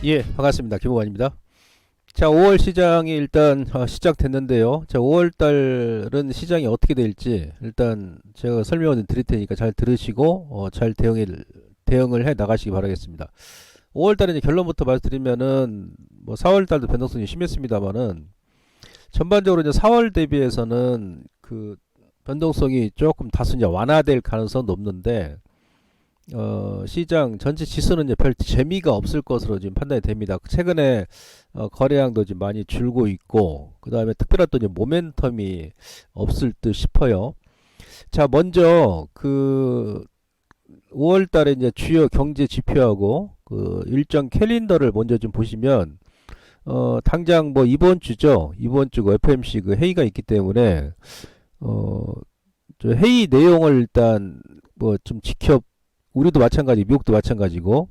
예, 반갑습니다. 김호관입니다. 자, 5월 시장이 일단 시작됐는데요. 자, 5월 달은 시장이 어떻게 될지 일단 제가 설명을 드릴 테니까 잘 들으시고 잘 대응을 해 나가시기 바라겠습니다. 5월 달에 이제 결론부터 말씀드리면은 뭐 4월 달도 변동성이 심했습니다만은 전반적으로 이제 4월 대비해서는 그 변동성이 조금 다소 이제 완화될 가능성은 높는데 시장 전체 지수는 이제 별 재미가 없을 것으로 지금 판단이 됩니다. 최근에 거래량도 지금 많이 줄고 있고, 그 다음에 특별한 또 이제 모멘텀이 없을 듯 싶어요. 자, 먼저 그 5월 달에 이제 주요 경제 지표하고 그 일정 캘린더를 먼저 좀 보시면, 당장 뭐 이번 주죠. 이번 주 FMC 그 회의가 있기 때문에, 저 회의 내용을 일단 뭐 좀 우리도 마찬가지, 미국도 마찬가지고,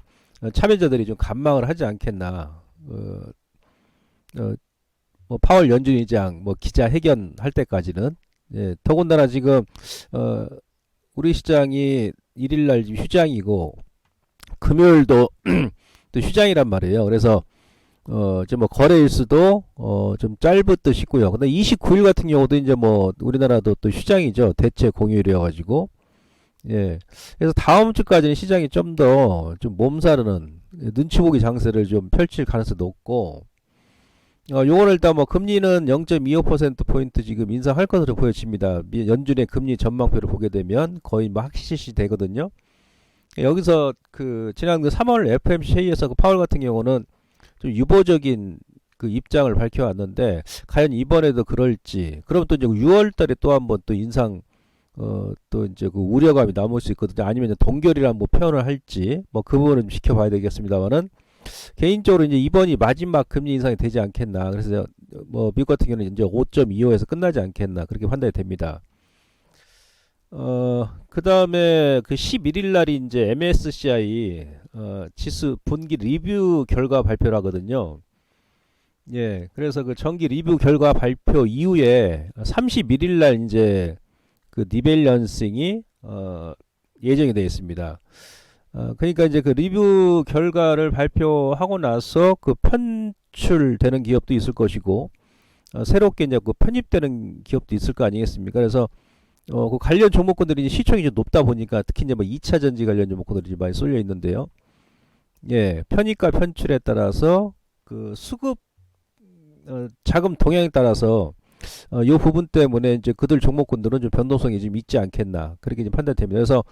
참여자들이 좀 관망을 하지 않겠나. 뭐 파월 연준 의장 뭐 기자회견 할 때까지는, 예, 더군다나 지금 우리 시장이 1일날 휴장이고 금요일도 또 휴장이란 말이에요. 그래서 이제 뭐 거래 일수도 좀 짧을 듯 싶고요. 근데 29일 같은 경우도 이제 뭐 우리나라도 또 휴장이죠. 대체 공휴일이어 가지고. 예. 그래서 다음 주까지는 시장이 좀 더 좀 몸살은 눈치 보기 장세를 좀 펼칠 가능성이 높고, 요거는 일단 뭐 금리는 0.25%포인트 지금 인상할 것으로 보여집니다. 연준의 금리 전망표를 보게 되면 거의 뭐 확실시 되거든요. 여기서 그 지난 그 3월 FMC 회의에서 그 파월 같은 경우는 좀 유보적인 그 입장을 밝혀왔는데, 과연 이번에도 그럴지, 그럼 또 이제 6월 달에 또 한번 또 인상 또 이제 그 우려감이 남을 수 있거든요. 아니면 동결이란 뭐 표현을 할지, 뭐 그 부분은 좀 지켜봐야 되겠습니다만은, 개인적으로 이제 이번이 마지막 금리 인상이 되지 않겠나. 그래서 뭐 미국 같은 경우는 이제 5.25에서 끝나지 않겠나. 그렇게 판단이 됩니다. 그 다음에 그 11일 날이 이제 MSCI 지수 분기 리뷰 결과 발표를 하거든요. 예, 그래서 그 정기 리뷰 결과 발표 이후에 31일 날 이제 그 리밸런싱이 예정이 되어 있습니다. 그러니까 이제 그 리뷰 결과를 발표하고 나서 그 편출되는 기업도 있을 것이고, 새롭게 이제 그 편입되는 기업도 있을 거 아니겠습니까? 그래서 그 관련 종목군들이 이제 시총이 좀 높다 보니까 특히 이제 뭐 2차 전지 관련 종목군들이 많이 쏠려 있는데요. 예, 편입과 편출에 따라서 그 수급 자금 동향에 따라서 이 부분 때문에 이제 그들 종목군들은 좀 변동성이 좀 있지 않겠나, 그렇게 좀 판단됩니다. 그래서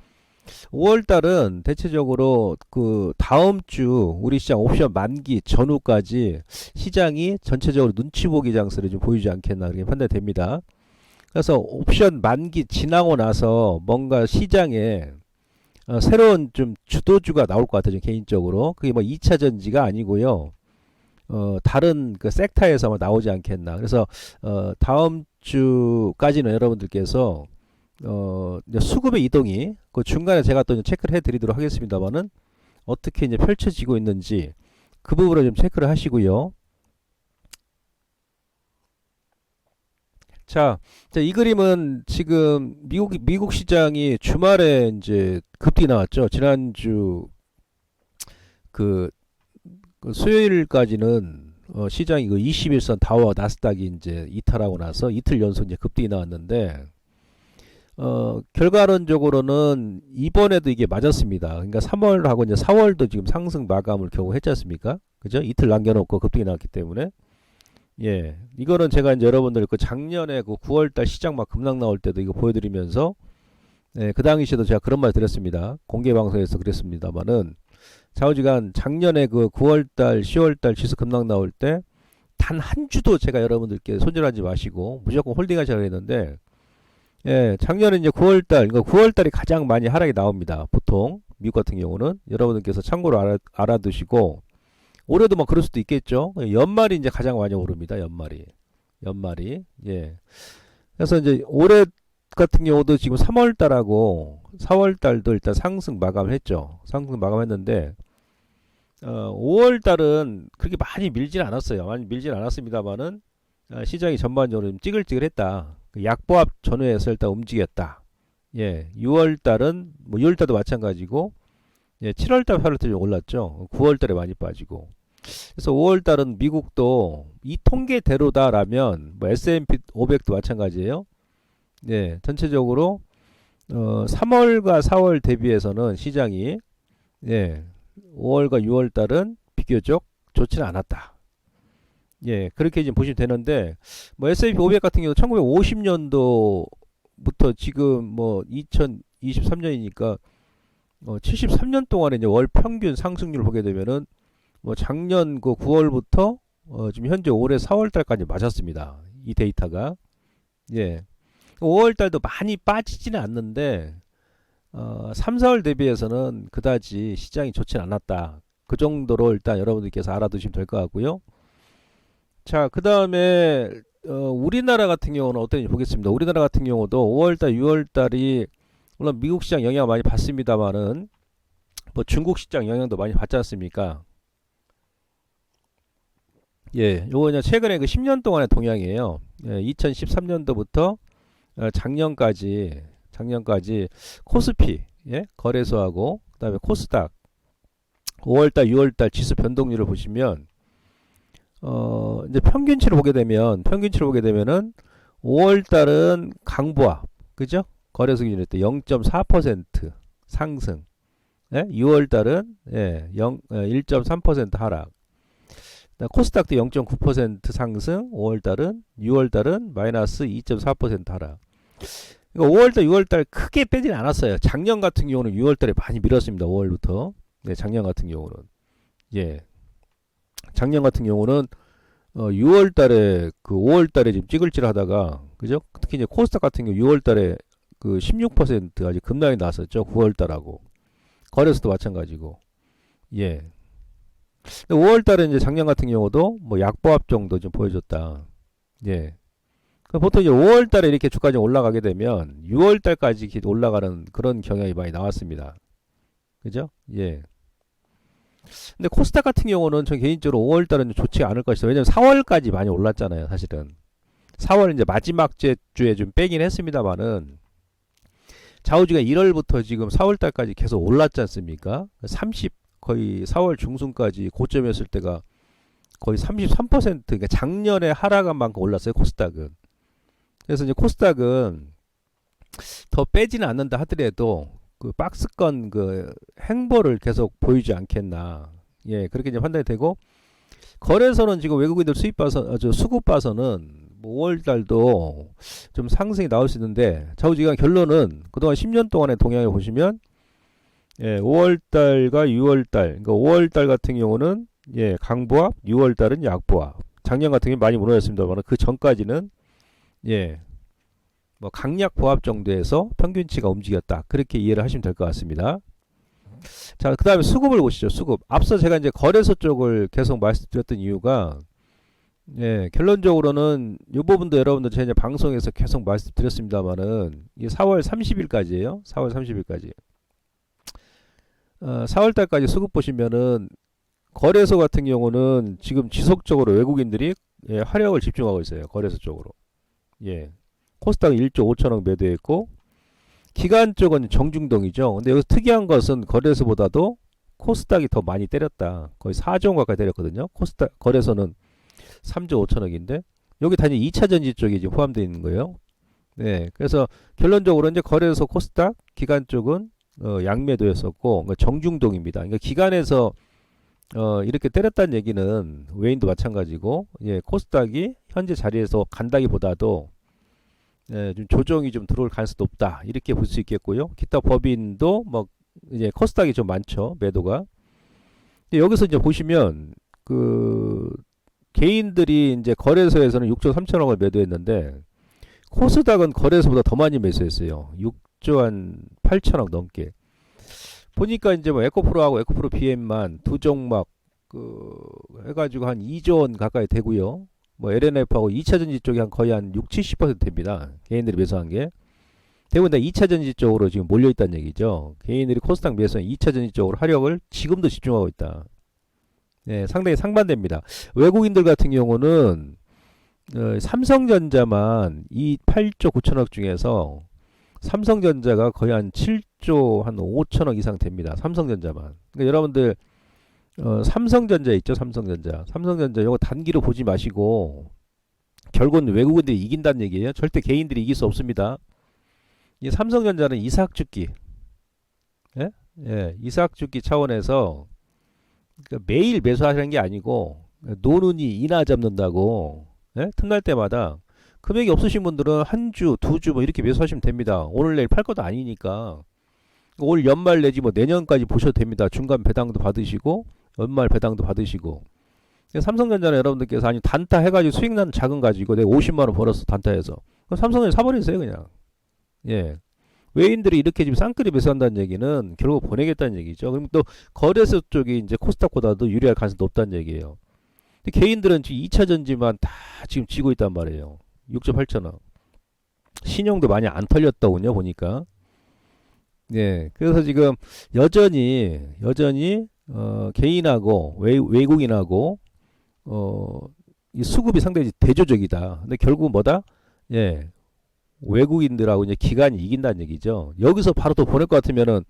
5월 달은 대체적으로 그 다음 주 우리 시장 옵션 만기 전후까지 시장이 전체적으로 눈치 보기 장세를 좀 보이지 않겠나, 그렇게 판단됩니다. 그래서 옵션 만기 지나고 나서 뭔가 시장에 새로운 좀 주도주가 나올 것 같아요, 개인적으로. 그게 뭐 2차 전지가 아니고요. 다른 그 섹터에서 나오지 않겠나. 그래서 다음 주까지는 여러분들께서 이제 수급의 이동이 그 중간에 제가 또 체크를 해드리도록 하겠습니다만은, 어떻게 이제 펼쳐지고 있는지 그 부분을 좀 체크를 하시고요. 자, 이 그림은 지금 미국 시장이 주말에 이제 급등이 나왔죠. 지난주 그 수요일까지는 시장이 그 21선 다우와 나스닥이 이제 이탈하고 나서 이틀 연속 이제 급등이 나왔는데, 결과론적으로는 이번에도 이게 맞았습니다. 그러니까 3월하고 이제 4월도 지금 상승 마감을 겨우 했지 않습니까? 그죠? 이틀 남겨놓고 급등이 나왔기 때문에. 예, 이거는 제가 이제 여러분들 그 작년에 그 9월달 시장 막 급락 나올 때도 이거 보여드리면서, 예, 그 당시에도 제가 그런 말 드렸습니다. 공개 방송에서 그랬습니다만은, 좌우지간 작년에 그 9월달, 10월달 지수 급락 나올 때 단 한 주도 제가 여러분들께 손절하지 마시고 무조건 홀딩하시라고 했는데, 예, 작년에 이제 9월달, 그러니까 9월달이 가장 많이 하락이 나옵니다. 보통 미국 같은 경우는 여러분들께서 참고로 알아두시고, 올해도 뭐 그럴 수도 있겠죠. 연말이 이제 가장 많이 오릅니다. 연말이. 예. 그래서 이제 올해 같은 경우도 지금 3월달하고 4월달도 일단 상승 마감했죠. 상승 마감했는데, 5월 달은 그렇게 많이 밀진 않았어요. 많이 밀진 않았습니다만은 시장이 전반적으로 좀 찌글찌글했다. 그 약보합 전후에서 일단 움직였다. 예, 6월 달은 뭐 6월 달도 마찬가지고, 예, 7월 달, 8월 달에 올랐죠. 9월 달에 많이 빠지고. 그래서 5월 달은 미국도 이 통계대로다라면 뭐 S&P 500도 마찬가지예요. 예, 전체적으로 3월과 4월 대비해서는 시장이, 예, 5월과 6월 달은 비교적 좋지는 않았다. 예, 그렇게 이제 보시면 되는데, 뭐 S&P 500 같은 경우 1950년도부터 지금 뭐 2023년이니까 73년 동안에 이제 월 평균 상승률을 보게 되면은 뭐 작년 그 9월부터 지금 현재 올해 4월 달까지 맞았습니다. 이 데이터가. 예. 5월 달도 많이 빠지지는 않는데 3, 4월 대비해서는 그다지 시장이 좋진 않았다. 그 정도로 일단 여러분들께서 알아두시면 될 것 같고요. 자, 그 다음에 우리나라 같은 경우는 어떤지 보겠습니다. 우리나라 같은 경우도 5월달, 6월달이 물론 미국 시장 영향을 많이 받습니다만은 뭐 중국 시장 영향도 많이 받지 않습니까? 예, 요거 그냥 최근에 그 10년 동안의 동향이에요. 예, 2013년도부터 작년까지 코스피, 예, 거래소하고 그다음에 코스닥 5월달, 6월달 지수 변동률을 보시면 이제 평균치를 보게 되면은 5월달은 강보합, 그죠? 거래소 기준일 때 0.4% 상승, 예? 6월달은 1.3% 하락. 코스닥도 0.9% 상승, 5월달은 6월달은 마이너스 2.4% 하락. 그러니까 5월달, 6월달 크게 빼진 않았어요. 작년 같은 경우는 6월달에 많이 밀었습니다. 5월부터. 네, 작년 같은 경우는. 예. 작년 같은 경우는 6월달에 그 5월달에 지금 찌글찌글하다가, 그죠? 특히 이제 코스닥 같은 경우 6월달에 그 16% 아직 급락이 나왔었죠. 9월달하고 거래소도 마찬가지고. 예. 5월달에 이제 작년 같은 경우도 뭐 약보합 정도 좀 보여줬다. 예. 보통 이제 5월달에 이렇게 주가가 올라가게 되면 6월달까지 올라가는 그런 경향이 많이 나왔습니다. 그죠? 예. 근데 코스닥 같은 경우는 전 개인적으로 5월달은 좋지 않을 것이다. 왜냐면 4월까지 많이 올랐잖아요, 사실은. 4월 이제 마지막 주에 좀 빼긴 했습니다만은 자우지가 1월부터 지금 4월달까지 계속 올랐지 않습니까? 30 거의 4월 중순까지 고점이었을 때가 거의 33%, 그러니까 작년에 하락한 만큼 올랐어요, 코스닥은. 그래서 이제 코스닥은 더 빼지는 않는다 하더라도 그 박스권 그 행보를 계속 보이지 않겠나. 예, 그렇게 이제 판단이 되고, 거래소는 지금 외국인들 수입 봐서, 수급 봐서는 뭐 5월 달도 좀 상승이 나올 수 있는데, 좌우지간 결론은 그동안 10년 동안의 동향을 보시면, 예, 5월 달과 6월 달, 그러니까 5월 달 같은 경우는 예, 강보합, 6월 달은 약보합. 작년 같은 경우 많이 무너졌습니다만 그 전까지는 예, 뭐 강약 보합 정도에서 평균치가 움직였다. 그렇게 이해를 하시면 될 것 같습니다. 자, 그 다음에 수급을 보시죠. 수급. 앞서 제가 이제 거래소 쪽을 계속 말씀드렸던 이유가, 예, 결론적으로는 이 부분도 여러분들 제가 이제 방송에서 계속 말씀드렸습니다만은 이 4월 30일까지예요. 4월 30일까지. 4월 달까지 수급 보시면은 거래소 같은 경우는 지금 지속적으로 외국인들이 예, 화력을 집중하고 있어요. 거래소 쪽으로. 예. 코스닥 1조 5천억 매도했고, 기관 쪽은 정중동이죠. 근데 여기서 특이한 것은 거래소보다도 코스닥이 더 많이 때렸다. 거의 4조 원 가까이 때렸거든요. 코스닥 거래소는 3조 5천억인데 여기 단지 2차 전지 쪽이 지금 포함되어 있는 거예요. 네, 그래서 결론적으로 이제 거래소 코스닥 기관 쪽은 양매도였었고, 그러니까 정중동입니다. 그러니까 기관에서 이렇게 때렸다는 얘기는 외인도 마찬가지고, 예, 코스닥이 현재 자리에서 간다기보다도 예, 좀 조정이 좀 들어올 가능성이 높다, 이렇게 볼 수 있겠고요. 기타 법인도 뭐 이제 코스닥이 좀 많죠, 매도가. 근데 여기서 이제 보시면 그 개인들이 이제 거래소에서는 6조 3천억을 매도했는데 코스닥은 거래소보다 더 많이 매수했어요. 6조 한 8천억 넘게. 보니까 이제 뭐 에코프로하고 에코프로 BM만 두 종막 그 해가지고 한 2조 원 가까이 되고요. 뭐 LNF하고 2차 전지 쪽이 한 거의 한 6, 70% 됩니다. 개인들이 매수한 게. 대부분 다 2차 전지 쪽으로 지금 몰려 있다는 얘기죠. 개인들이 코스닥 매수한 2차 전지 쪽으로 화력을 지금도 집중하고 있다. 예, 상당히 상반됩니다. 외국인들 같은 경우는 삼성전자만 이 8조 9천억 중에서 삼성전자가 거의 한 7조 한 5천억 이상 됩니다. 삼성전자만. 그러니까 여러분들 삼성전자 있죠? 삼성전자 이거 단기로 보지 마시고 결국은 외국인들이 이긴다는 얘기예요. 절대 개인들이 이길 수 없습니다. 이 삼성전자는 이삭죽기, 예? 예, 이삭죽기 차원에서 그러니까 매일 매수하시는 게 아니고 노는이 이나 잡는다고, 예? 틈날 때마다 금액이 없으신 분들은 한 주, 두 주 뭐 이렇게 매수하시면 됩니다. 오늘 내일 팔 것도 아니니까. 올 연말 내지 뭐 내년까지 보셔도 됩니다. 중간 배당도 받으시고 연말 배당도 받으시고. 삼성전자는 여러분들께서 아니 단타 해가지고 수익 난 자금 가지고 내가 50만 원 벌었어 단타해서. 그럼 삼성전자 사버리세요 그냥. 예. 외인들이 이렇게 지금 쌍끌이 매수한다는 얘기는 결국 보내겠다는 얘기죠. 그럼 또 거래소 쪽이 이제 코스닥보다도 유리할 가능성이 높다는 얘기예요. 근데 개인들은 지금 2차 전지만 다 지금 지고 있단 말이에요. 6조 8천억. 신용도 많이 안 털렸더군요 보니까. 예. 그래서 지금 여전히 개인하고 외국인하고 이 수급이 상당히 대조적이다. 근데 결국 뭐다? 예. 외국인들하고 이제 기관이 이긴다는 얘기죠. 여기서 바로 또 보낼 것 같으면은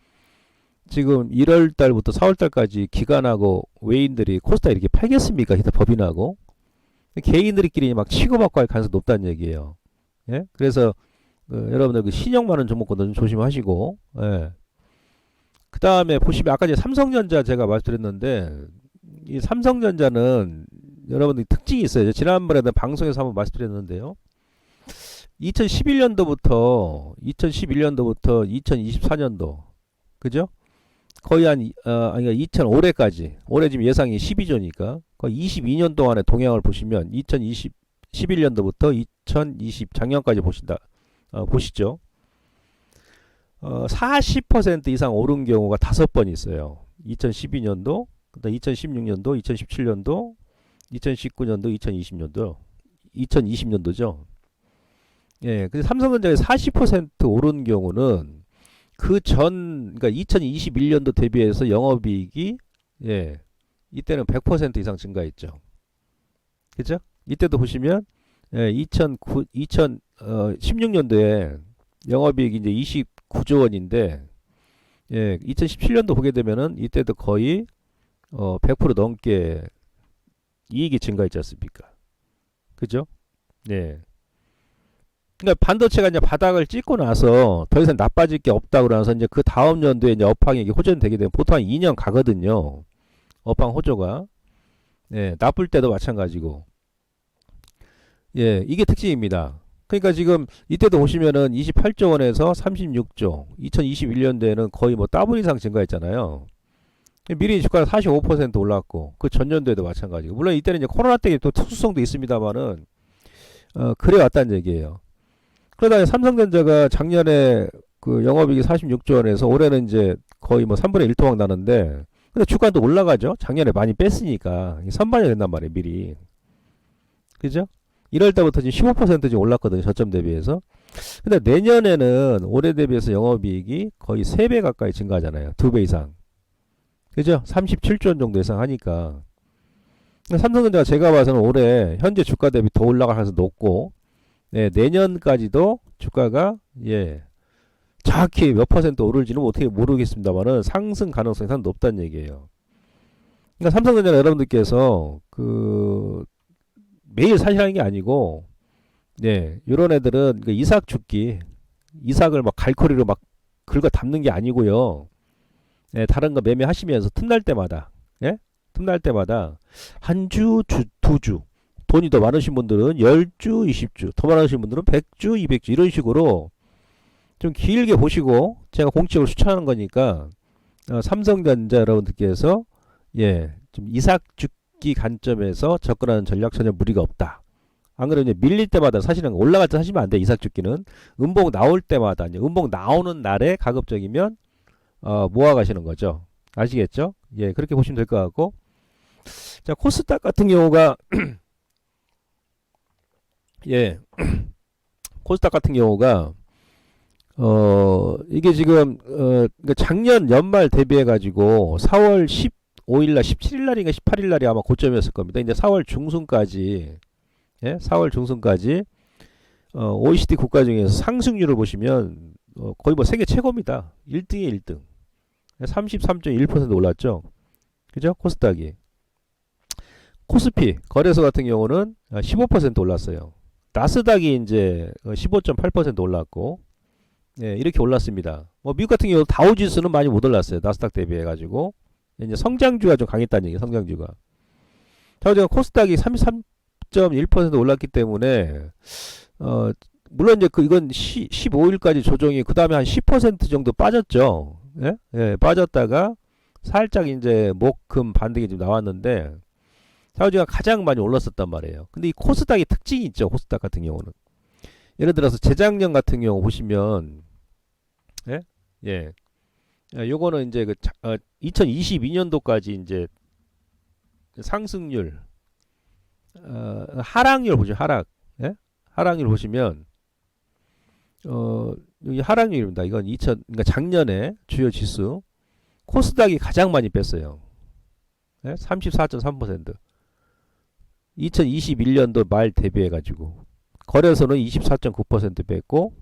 지금 1월 달부터 4월 달까지 기관하고 외인들이 코스닥 이렇게 팔겠습니까? 법인하고. 개인들끼리 막 치고받고 할 가능성이 높다는 얘기예요. 예? 그래서 여러분들 그 신용 많은 종목권도 좀 조심하시고, 예. 그 다음에 보시면 아까 이제 삼성전자 제가 말씀드렸는데 이 삼성전자는 여러분들 특징이 있어요. 지난번에도 방송에서 한번 말씀드렸는데요. 2011년도부터 2024년도 그죠? 거의 아니 2000올해까지 올해 지금 예상이 12조니까 거의 22년 동안의 동향을 보시면 2011년도부터 2020 작년까지 보시죠. 40% 이상 오른 경우가 5번 있어요. 2012년도, 그다음 2016년도, 2017년도, 2019년도, 2020년도죠. 예, 근데 삼성전자에 40% 오른 경우는 그러니까 2021년도 대비해서 영업이익이 예, 이때는 100% 이상 증가했죠. 그죠? 이때도 보시면 예, 2016년도에 영업이익이 이제 29조 원인데 예, 2017년도 보게 되면은 이때도 거의 100% 넘게 이익이 증가했지 않습니까? 그죠? 네. 그러니까 반도체가 이제 바닥을 찍고 나서 더 이상 나빠질 게 없다고 그러면서 이제 그 다음 연도에 이제 업황이 호전되게 되면 보통 한 2년 가거든요. 업황 호조가. 예, 나쁠 때도 마찬가지고. 예, 이게 특징입니다. 그러니까 지금 이때도 보시면은 28조 원에서 36조, 2021년도에는 거의 뭐 더블 이상 증가했잖아요. 미리 주가가 45% 올랐고 그 전년도에도 마찬가지고. 물론 이때는 이제 코로나 때문에 또 특수성도 있습니다만은 그래 왔다는 얘기예요. 그러다 삼성전자가 작년에 그 영업이익이 46조 원에서 올해는 이제 거의 뭐 3분의 1 토막 나는데 근데 주가도 올라가죠. 작년에 많이 뺐으니까 선반영이 된단 말이에요. 미리. 그죠? 1월 달부터 지금 15% 지금 올랐거든요. 저점 대비해서. 근데 내년에는 올해 대비해서 영업이익이 거의 3배 가까이 증가하잖아요. 2배 이상. 그죠? 37조 원 정도 예상하니까. 삼성전자가 제가 봐서는 올해 현재 주가 대비 더 올라갈 가능성이 높고 네, 내년까지도 주가가 예 정확히 몇 퍼센트 오를지는 어떻게 모르겠습니다만은 상승 가능성이 상당히 높다는 얘기예요. 그러니까 삼성전자 여러분들께서 그 매일 사시라는 게 아니고 네 이런 애들은 그 이삭 죽기 이삭을 막 갈코리로 막 긁어 담는 게 아니고요. 네, 다른 거 매매하시면서 틈날 때마다 예 틈날 때마다 한 주, 두 주 돈이 더 많으신 분들은 10주, 20주, 더 많으신 분들은 100주, 200주 이런 식으로 좀 길게 보시고 제가 공식적으로 추천하는 거니까 삼성전자 여러분들께서 예, 좀 이삭 죽기 관점에서 접근하는 전략 전혀 무리가 없다. 안 그러면 이제 밀릴 때마다 사실은 올라갈 때 사시면 안 돼. 이삭 죽기는 음봉 나올 때마다 이제 음봉 나오는 날에 가급적이면 모아 가시는 거죠. 아시겠죠? 예, 그렇게 보시면 될 것 같고 자 코스닥 같은 경우가 예, 코스닥 같은 경우가 이게 지금 그러니까 작년 연말 대비해 가지고 4월 15일날, 17일날인가 18일날이 아마 고점이었을 겁니다. 이제 4월 중순까지, 예? 4월 중순까지 OECD 국가 중에서 상승률을 보시면 거의 뭐 세계 최고입니다. 1등에 1등. 33.1% 올랐죠. 그죠? 코스닥이. 코스피 거래소 같은 경우는 15% 올랐어요. 나스닥이 이제 15.8% 올랐고, 예, 이렇게 올랐습니다. 뭐 미국 같은 경우 다우지수는 많이 못 올랐어요. 나스닥 대비해 가지고 이제 성장주가 좀 강했다는 얘기. 성장주가. 자, 제가 코스닥이 33.1% 올랐기 때문에 물론 이제 이건 15일까지 조정이 그 다음에 한 10% 정도 빠졌죠. 예? 예, 빠졌다가 살짝 이제 목금 반등이 좀 나왔는데 사우지가 가장 많이 올랐었단 말이에요. 근데 이 코스닥의 특징이 있죠. 코스닥 같은 경우는 예를 들어서 재작년 같은 경우 보시면 예? 예. 요거는 이제 2022년도까지 이제 상승률 하락률 보죠. 하락. 예? 하락률 보시면 여기 하락률입니다. 이건 그러니까 작년에 주요 지수 코스닥이 가장 많이 뺐어요. 예? 34.3%. 2021년도 말 대비해 가지고 거래소는 24.9% 뺐고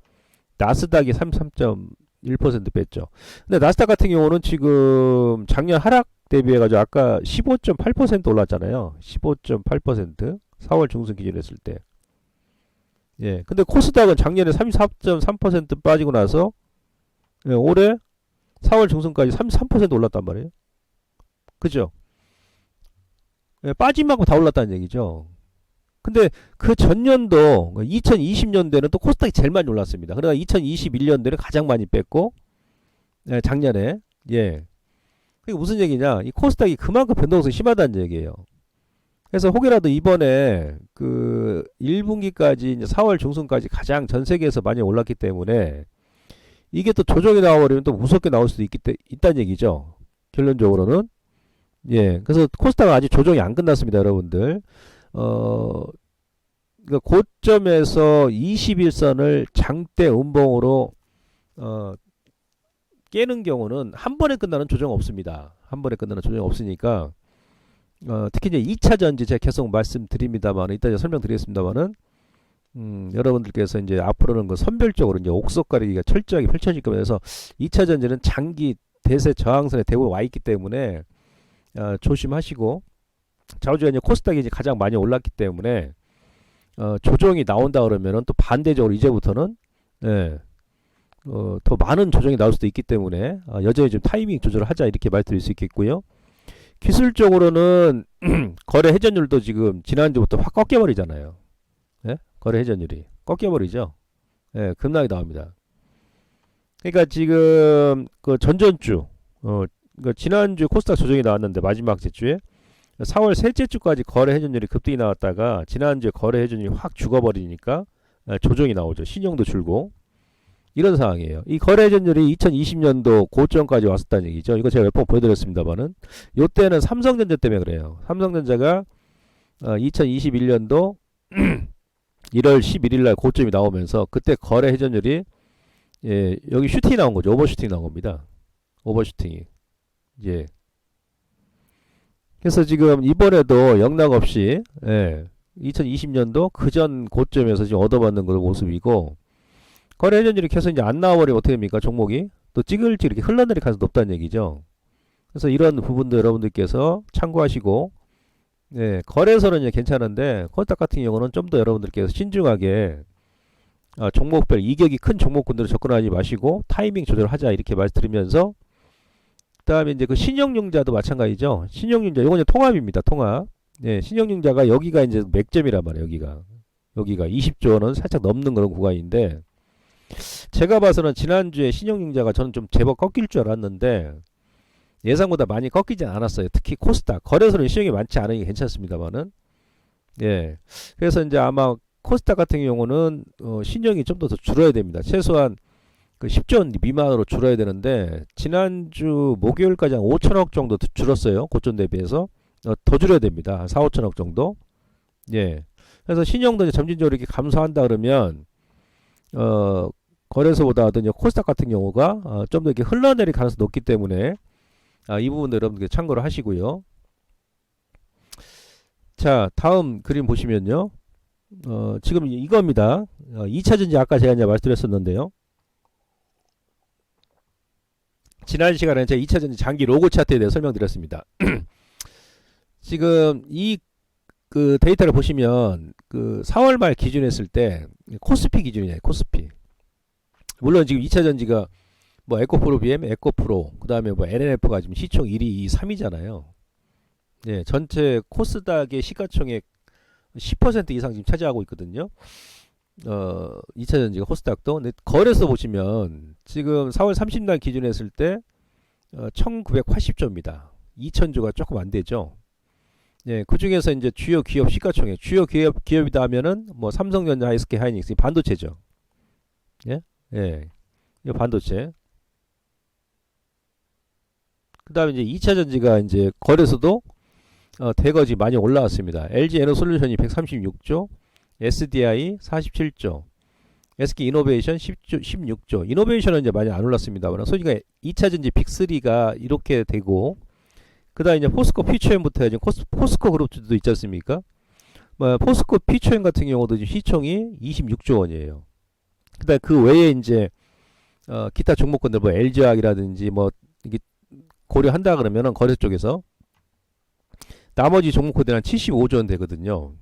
나스닥이 33.1% 뺐죠. 근데 나스닥 같은 경우는 지금 작년 하락 대비해 가지고 아까 15.8% 올랐잖아요. 15.8% 4월 중순 기준으로 했을 때. 예. 근데 코스닥은 작년에 34.3% 빠지고 나서 예, 올해 4월 중순까지 33% 올랐단 말이에요. 그죠? 예, 빠진 만큼 다 올랐다는 얘기죠. 근데 그 전년도 2020년도에는 또 코스닥이 제일 많이 올랐습니다. 그러나 2021년도에는 가장 많이 뺐고 예, 작년에 예. 그게 무슨 얘기냐? 이 코스닥이 그만큼 변동성이 심하다는 얘기예요. 그래서 혹여라도 이번에 그 1분기까지 이제 4월 중순까지 가장 전 세계에서 많이 올랐기 때문에 이게 또 조정이 나와버리면 또 무섭게 나올 수도 있다는 얘기죠. 결론적으로는 예. 그래서 코스닥은 아직 조정이 안 끝났습니다, 여러분들. 그러니까 고점에서 21선을 장대 음봉으로 깨는 경우는 한 번에 끝나는 조정 없습니다. 한 번에 끝나는 조정 없으니까 특히 이제 2차 전지 제가 계속 말씀드립니다만 이따 제가 설명드리겠습니다만은 여러분들께서 이제 앞으로는 그 선별적으로 이제 옥석 가리기가 철저하게 펼쳐질 겁니다. 그래서 2차 전지는 장기 대세 저항선에 대부분 와 있기 때문에 조심하시고 자우지가 이제 코스닥이 이제 가장 많이 올랐기 때문에 조정이 나온다 그러면은 또 반대적으로 이제부터는 예, 더 많은 조정이 나올 수도 있기 때문에 여전히 좀 타이밍 조절을 하자 이렇게 말씀드릴 수 있겠고요. 기술적으로는 거래 회전율도 지금 지난주부터 확 꺾여버리잖아요. 예? 거래 회전율이 꺾여버리죠. 예, 급락이 나옵니다. 그러니까 지금 그 전전주 그 지난주 코스닥 조정이 나왔는데 마지막 주에 4월 셋째 주까지 거래 회전율이 급등이 나왔다가 지난주에 거래 회전율이 확 죽어버리니까 조정이 나오죠. 신용도 줄고 이런 상황이에요. 이 거래 회전율이 2020년도 고점까지 왔었다는 얘기죠. 이거 제가 몇 번 보여드렸습니다만은 요때는 삼성전자 때문에 그래요. 삼성전자가 2021년도 1월 11일날 고점이 나오면서 그때 거래 회전율이 예, 여기 슈팅이 나온 거죠. 오버슈팅이 나온 겁니다. 오버슈팅이. 예. 그래서 지금 이번에도 영락 없이 예, 2020년도 그전 고점에서 지금 얻어받는 그 모습이고 거래 회전율이 계속 이제 안 나와버리면 어떻게 됩니까? 종목이 또 찌글찌글 이렇게 흘러내릴 가능성이 높다는 얘기죠. 그래서 이런 부분도 여러분들께서 참고하시고 예, 거래소는 이제 괜찮은데 코스닥 같은 경우는 좀 더 여러분들께서 신중하게 종목별 이격이 큰 종목군들을 접근하지 마시고 타이밍 조절하자 이렇게 말씀드리면서 그다음에 이제 그 신용융자도 마찬가지죠. 신용융자 이건 이제 통합입니다. 통합. 예, 신용융자가 여기가 이제 맥점이란 말이에요. 여기가 20조 원은 살짝 넘는 그런 구간인데 제가 봐서는 지난주에 신용융자가 저는 좀 제법 꺾일 줄 알았는데 예상보다 많이 꺾이지 않았어요. 특히 코스닥 거래소는 신용이 많지 않으니 괜찮습니다만은 예, 그래서 이제 아마 코스닥 같은 경우는 신용이 좀 더 줄어야 됩니다. 최소한 그 10조 원 미만으로 줄어야 되는데 지난주 목요일까지 한 5천억 정도 줄었어요. 고점 대비해서 더 줄여야 됩니다. 한 4, 5천억 정도. 예. 그래서 신용도 이제 점진적으로 이렇게 감소한다 그러면 거래소보다도 코스닥 같은 경우가 좀 더 이렇게 흘러내릴 가능성이 높기 때문에 이 부분도 여러분들 참고를 하시고요. 자, 다음 그림 보시면요. 지금 이겁니다. 2차 전지 아까 제가 이제 말씀드렸었는데요. 지난 시간에 제가 2차 전지 장기 로고 차트에 대해 설명드렸습니다. 지금 이 그 데이터를 보시면 그 4월 말 기준했을 때 코스피 기준이에요. 코스피. 물론 지금 2차 전지가 뭐 에코프로 BM, 에코프로, 그다음에 뭐 LNF가 지금 시총 1위, 2위, 3위잖아요. 예, 전체 코스닥의 시가총액 10% 이상 지금 차지하고 있거든요. 2차 전지가 코스닥도. 근데 거래소 보시면 지금 4월 30날 기준했을 때 1980조입니다. 2000조가 조금 안 되죠. 예, 그 중에서 이제 주요 기업 시가총액, 주요 기업이다 하면은 뭐 삼성전자, SK 하이닉스 반도체죠. 예, 예, 이 반도체. 그다음에 이제 2차 전지가 이제 거래소도 대거지 많이 올라왔습니다. LG 에너솔루션이 136조, SDI 47조, SK 이노베이션 16조. 이노베이션은 이제 많이 안 올랐습니다만, 소리가 2차 전지 빅3가 이렇게 되고, 그다음 이제 포스코 피처엠부터 지금 포스코 그룹도 있지 않습니까? 뭐 포스코 피처엠 같은 경우도 지금 시총이 26조 원이에요. 그다음 그 외에 이제 기타 종목군들 뭐 LG화학이라든지 뭐 이게 고려한다 그러면은 거래 쪽에서 나머지 종목군들은 한 75조 원 되거든요.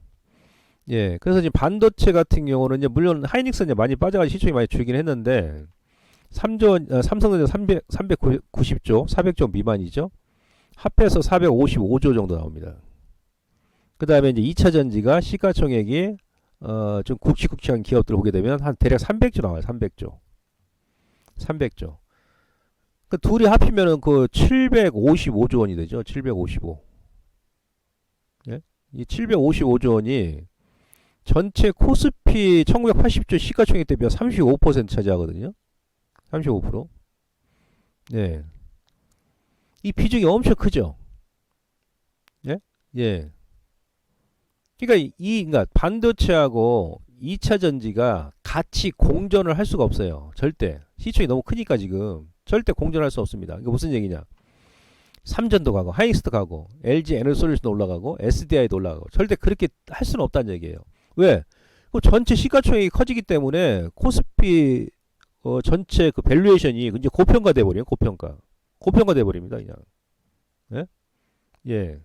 예, 그래서 지금 반도체 같은 경우는 이제 물론 하이닉스는 이제 많이 빠져가지고 시총이 많이 줄긴 했는데 3조 원, 삼성전자 390조, 400조 미만이죠. 합해서 455조 정도 나옵니다. 그 다음에 이제 2차 전지가 시가총액이 좀 굵직굵직한 기업들 보게 되면 한 대략 300조 나와요. 300조. 300조. 그 둘이 합치면은 그 755조 원이 되죠. 755. 예? 이 755조 원이 전체 코스피 1980조 시가총액 대비 35% 차지하거든요. 35%. 네. 이 비중이 엄청 크죠. 예? 예. 그러니까 반도체하고 2차 전지가 같이 공존을 할 수가 없어요. 절대. 시총이 너무 크니까 지금 절대 공존할 수 없습니다. 이게 무슨 얘기냐? 삼전도 가고 하이닉스도 가고 LG 에너솔루션도 올라가고 SDI도 올라가고 절대 그렇게 할 수는 없다는 얘기예요. 왜? 그 전체 시가총액이 커지기 때문에 코스피 전체 그 밸류에이션이 이제 고평가돼 버려요. 고평가돼 버립니다. 그냥. 예? 예.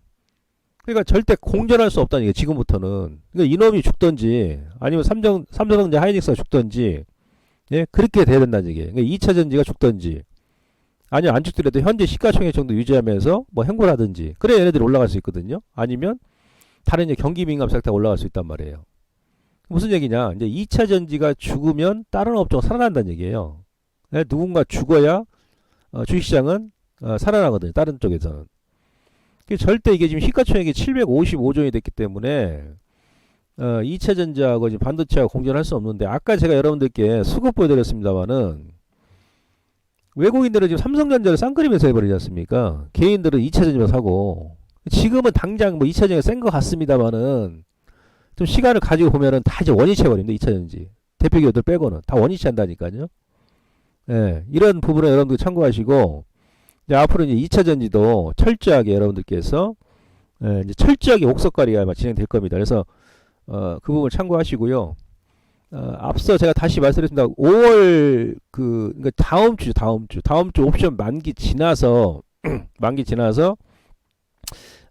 그러니까 절대 공존할 수 없다는 얘기예요. 지금부터는. 그러니까 이놈이 죽든지 아니면 삼성전자 하이닉스가 죽든지 예? 그렇게 돼야 된다는 얘기예요. 그러니까 2차 전지가 죽든지 아니면 안 죽더라도 현재 시가총액 정도 유지하면서 뭐 행보를 하든지 그래야 얘네들이 올라갈 수 있거든요. 아니면 다른 이제 경기 민감 섹터가 올라갈 수 있단 말이에요. 무슨 얘기냐? 이제 2차 전지가 죽으면 다른 업종가 살아난다는 얘기예요. 예? 누군가 죽어야 주식시장은 살아나거든요. 다른 쪽에서는. 절대 이게 지금 시가총액이 755조 원이 됐기 때문에 2차 전지하고 지금 반도체하고 공존할 수 없는데 아까 제가 여러분들께 수급 보여드렸습니다만은 외국인들은 지금 삼성전자를 쌍끌이면서 해버리지 않습니까? 개인들은 2차 전지만 사고 지금은 당장 뭐 2차 전지가 센 것 같습니다만은 좀 시간을 가지고 보면은 다 이제 원위치 해버립니다. 2차 전지 대표 기업들 빼고는 다 원위치 한다니까요. 예, 이런 부분을 여러분들 참고하시고 이제 앞으로 이제 2차 전지도 철저하게 여러분들께서 이제 철저하게 옥석가리가 아마 진행될 겁니다. 그래서 그 부분을 참고하시고요. 앞서 제가 다시 말씀드렸습니다. 5월 그러니까 다음 주 옵션 만기 지나서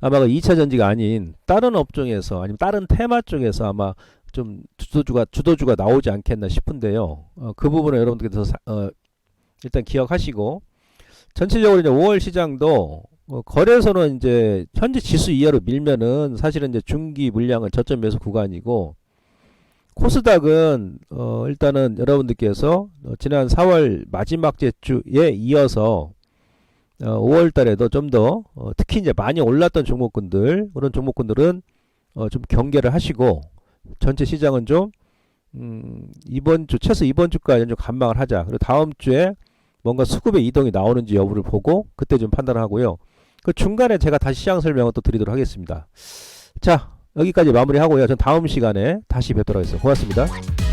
아마 그 2차 전지가 아닌 다른 업종에서 아니면 다른 테마 쪽에서 아마 좀 주도주가 나오지 않겠나 싶은데요. 그 부분을 여러분들께서 일단 기억하시고 전체적으로 이제 5월 시장도 거래소는 이제 현재 지수 이하로 밀면은 사실은 이제 중기 물량은 저점 매수 구간이고 코스닥은 일단은 여러분들께서 지난 4월 마지막 주에 이어서 5월 달에도 좀 더 특히 이제 많이 올랐던 종목군들 그런 종목군들은 좀 경계를 하시고 전체 시장은 좀 최소 이번 주까지는 좀 관망을 하자. 그리고 다음 주에 뭔가 수급의 이동이 나오는지 여부를 보고 그때 좀 판단을 하고요. 그 중간에 제가 다시 시장 설명을 또 드리도록 하겠습니다. 자, 여기까지 마무리하고요. 전 다음 시간에 다시 뵙도록 하겠습니다. 고맙습니다.